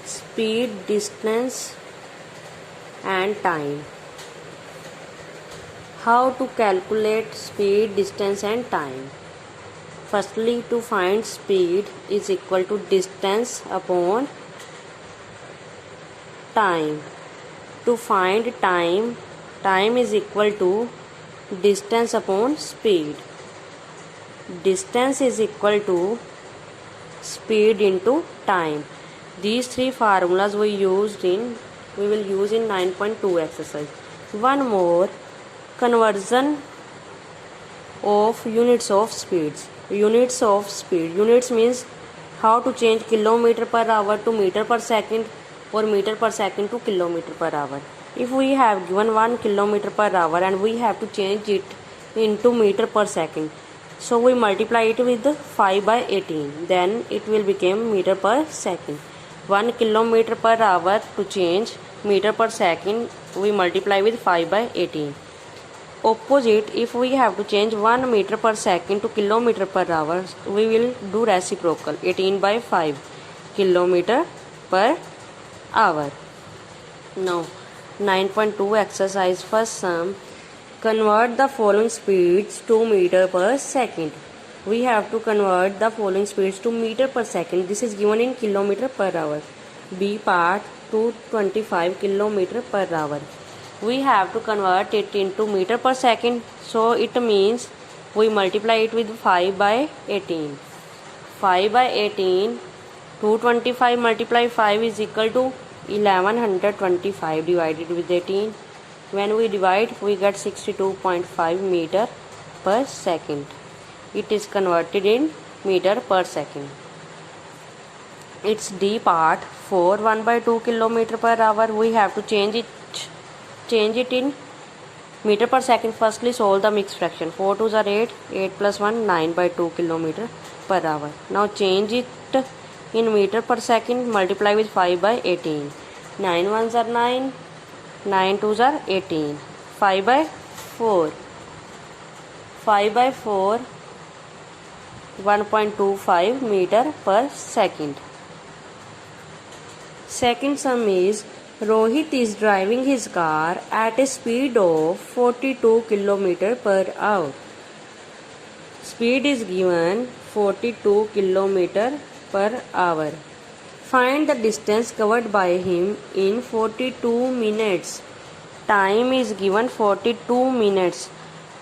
speed, distance and time. How to calculate speed, distance and time? Firstly, to find speed is equal to distance upon time. To find time, time is equal to distance upon speed. Distance is equal to speed into time. These three formulas we will use in 9.2 exercise. One more, conversion of units of speeds. Units of speed. Units means how to change kilometer per hour to meter per second or meter per second to kilometer per hour. If we have given 1 kilometer per hour and we have to change it into meter per second, so we multiply it with 5 by 18, then it will become meter per second. 1 kilometer per hour to change meter per second, we multiply with 5 by 18. Opposite, if we have to change 1 meter per second to kilometer per hour, we will do reciprocal, 18 by 5 kilometer per hour. Now 9.2 exercise first sum. Convert the following speeds to meter per second. We have to convert the following speeds to meter per second. This is given in kilometer per hour. B part 225 kilometer per hour. We have to convert it into meter per second. So it means we multiply it with 5 by 18. 5 by 18, 225 multiply 5 is equal to 1125 divided with 18. When we divide, we get 62.5 meter per second. It is converted in meter per second. Its D part 4 1 by 2 kilometer per hour. We have to change it in meter per second. Firstly, solve the mixed fraction. 4 2s are 8, 8 plus 1 9 by 2 kilometer per hour. Now change it in meter per second, multiply with 5 by 18. 9 1s are 9, 9 2s are 18. 5 by 4. 5 by 4, 1.25 meter per second. Second sum is, Rohit is driving his car at a speed of 42 km per hour. Speed is given 42 km per hour. Find the distance covered by him in 42 minutes. Time is given 42 minutes.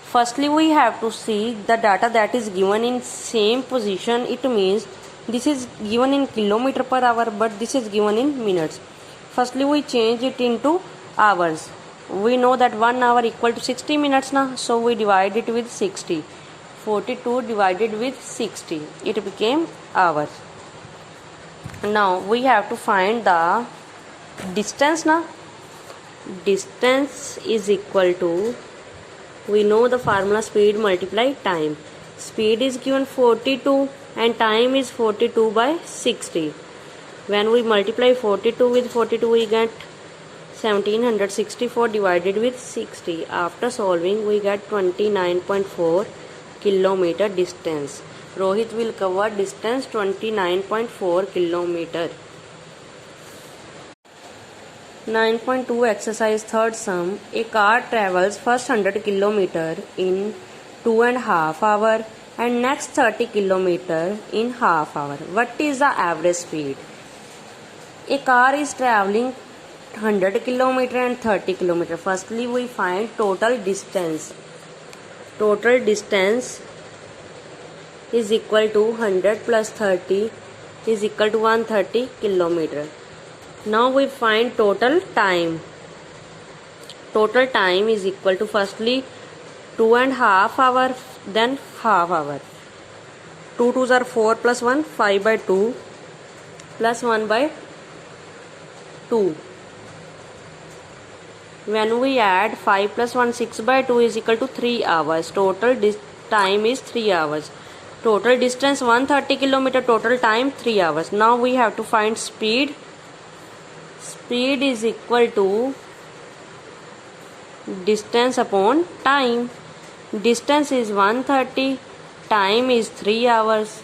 Firstly, we have to see the data that is given in same position. It means this is given in kilometer per hour, but this is given in minutes. Firstly, we change it into hours. We know that 1 hour equal to 60 minutes now, so we divide it with 60. 42 divided with 60, it became hours. Now we have to find the distance now. Distance is equal to, we know the formula, speed multiply time. Speed is given 42 and time is 42 by 60. When we multiply 42 with 42, we get 1764 divided with 60. After solving, we get 29.4 kilometer distance. Rohit will cover distance 29.4 kilometer. 9.2 exercise third sum. A car travels first 100 km in 2.5 hours and next 30 km in half hour. What is the average speed? A car is traveling 100 km and 30 km. Firstly, we find total distance. Total distance is equal to 100 plus 30 is equal to 130 km. Now we find total time. Total time is equal to, firstly, 2.5 hours, then half hour. 2 2s are 4 plus 1, 5 by 2 plus 1 by 2. When we add 5 plus 1, 6 by 2 is equal to 3 hours. Total time is 3 hours. Total distance 130 km, total time 3 hours. Now we have to find speed. Speed is equal to distance upon time. Distance is 130, time is 3 hours.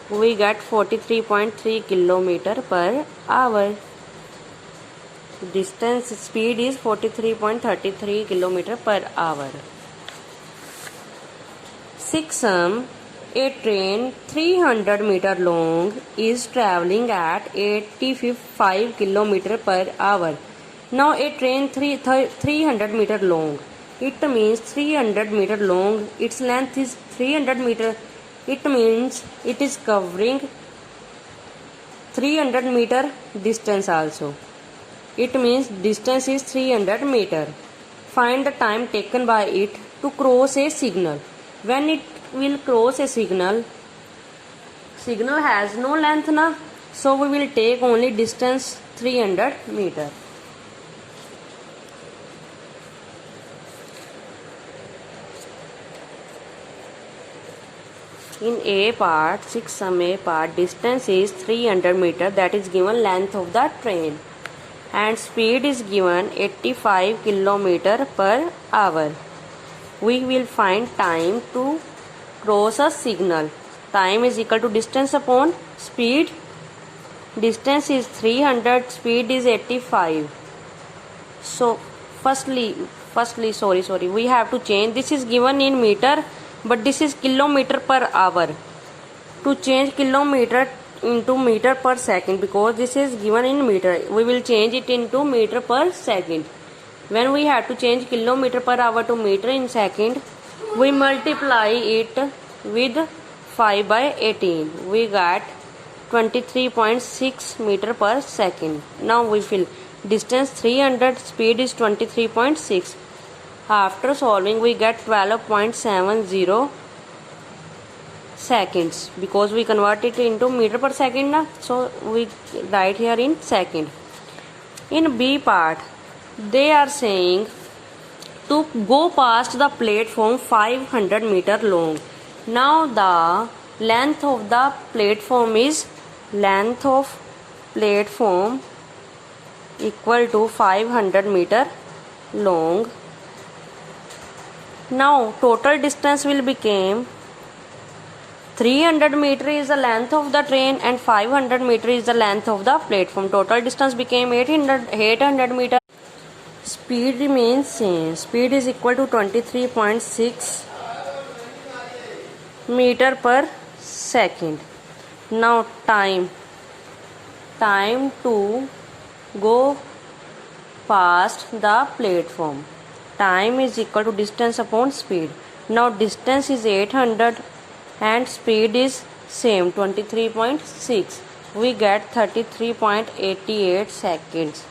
we get 43.3 kilometer per hour. Distance speed is 43.33 kilometer per hour. 6. A train 300 meter long is traveling at 85 kilometer per hour. Now a train 300 meter long. It means 300 meter long. Its length is 300 meter. It means it is covering 300 meter distance also. It means distance is 300 meter. Find the time taken by it to cross a signal. When it will cross a signal has no length na, so we will take only distance 300 meter. In A part, 6 A part, distance is 300 meter, that is given length of the train, and speed is given 85 kilometer per hour. We will find time to cross a signal. Time is equal to distance upon speed. Distance is 300, speed is 85. So firstly we have to change. This is given in meter, but this is kilometer per hour. To change kilometer into meter per second, because this is given in meter, we will change it into meter per second. When we have to change kilometer per hour to meter in second, we multiply it with 5 by 18. We got 23.6 meter per second. Now we fill distance 300, speed is 23.6. After solving, we get 12.70 seconds, because we convert it into meter per second na, so we write here in second. In B part, they are saying to go past the platform 500 meter long. Now the length of the platform is equal to 500 meter long. Now total distance will become 300 meter is the length of the train and 500 meter is the length of the platform. Total distance became 800 meter. Speed remains same. Speed is equal to 23.6 meter per second. Now time to go past the platform. Time is equal to distance upon speed. Now distance is 800 and speed is same 23.6. We get 33.88 seconds.